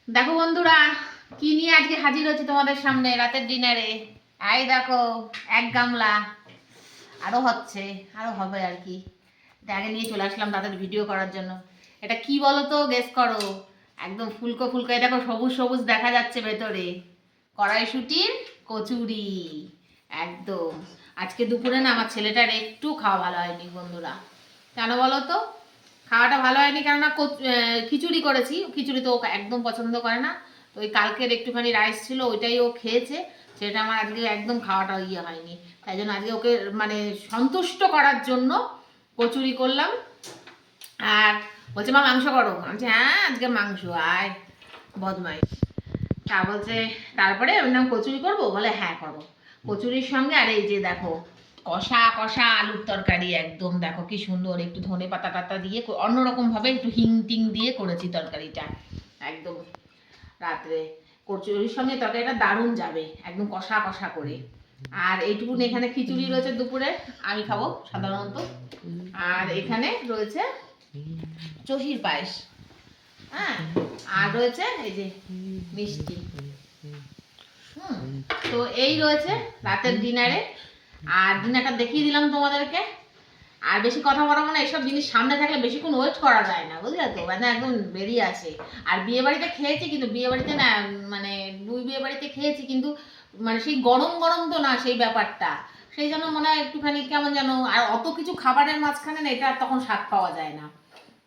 দেখো বন্ধুরা, কি নিয়ে আজকে হাজির হচ্ছে তোমাদের সামনে রাতের ডিনারে। এই দেখো, এক গামলা আরো হচ্ছে, আরো হবে আর কি। এটা আগে নিয়ে চলে আসলাম তাদের ভিডিও করার জন্য। এটা কি বলো তো, গেস করো। একদম ফুলকো ফুলকো, এই দেখো সবুজ সবুজ দেখা যাচ্ছে ভেতরে। কড়াইশুটির কচুরি একদম। আজকে দুপুরে না আমার ছেলেটার একটু খাওয়া ভালো হয়নি বন্ধুরা। কেন বলো তো? খাওয়াটা ভালো হয়নি কেননা খিচুড়ি করেছি, খিচুড়ি তো ও একদম পছন্দ করে না। তো ওই কালকের একটুখানি রাইস ছিল, ওইটাই ও খেয়েছে। সেটা আমার আজকে একদম খাওয়াটা হয়নি। তাই জন্য আজকে ওকে মানে সন্তুষ্ট করার জন্য কচুরি করলাম। আর বলছে মা মাংস করো, আমি বলছি হ্যাঁ আজকে মাংস, আয় বদমাইশ। তা বলছে তারপরে আমি নাম কচুরি করবো, বলে হ্যাঁ করো। কচুরির সঙ্গে আর এই যে দেখো কষা কষা আলুর তরকারি, একদম দেখো কি সুন্দর, একটু ধনে পাতা টাতা দিয়ে অন্যরকম ভাবে একটু হিং টিং দিয়ে করেছি তরকারিটা একদম রাত্রে। কচুরির সঙ্গে তরকারিটা দারুণ যাবে, একদম কষা কষা করে। আর এইটুকুন এখানে খিচুড়ি রয়েছে দুপুরে, আমি খাবো সাধারণত। আর এখানে রয়েছে চহির পায়েস, হ্যাঁ, আর রয়েছে এই যে মিষ্টি। তো এই রয়েছে রাতের ডিনারে। আর ডিনারটা দেখিয়ে দিলাম তোমাদেরকে। আর বেশি কথা বলবো না, এসব জিনিস সামনে থাকলে বেশিক্ষণ ওয়েট করা যায় না, বুঝলে তো, মানে একদম বেরিয়ে আসে। আর বিয়ে বাড়িতে খেয়েছি, কিন্তু বিয়ে বাড়িতে না, মানে দুই বিয়ে বাড়িতে খেয়েছি, কিন্তু মানে সেই গরম গরম তো না সেই ব্যাপারটা। সেই জন্য মনে হয় একটুখানি কেমন যেন, আর অত কিছু খাবারের মাঝখানে না এটা আর তখন স্বাদ পাওয়া যায় না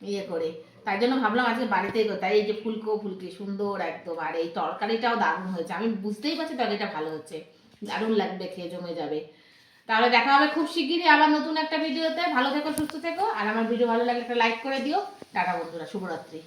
ইয়ে করে। তাই জন্য ভাবলাম আজকে বাড়িতেই করতে। এই যে ফুলকো ফুলকি সুন্দর একদম, আর এই তরকারিটাও দারুণ হয়েছে, আমি বুঝতেই পারছি তরকারিটা ভালো হচ্ছে, দারুণ লাগবে, খেয়ে জমে যাবে। তাহলে দেখা হবে খুব শিগগিরই আবার নতুন একটা ভিডিওতে। ভালো থেকো, সুস্থ থেকো, আর আমার ভিডিও ভালো লাগলে একটা লাইক করে দিও। টাটা বন্ধুরা, শুভরাত্রি।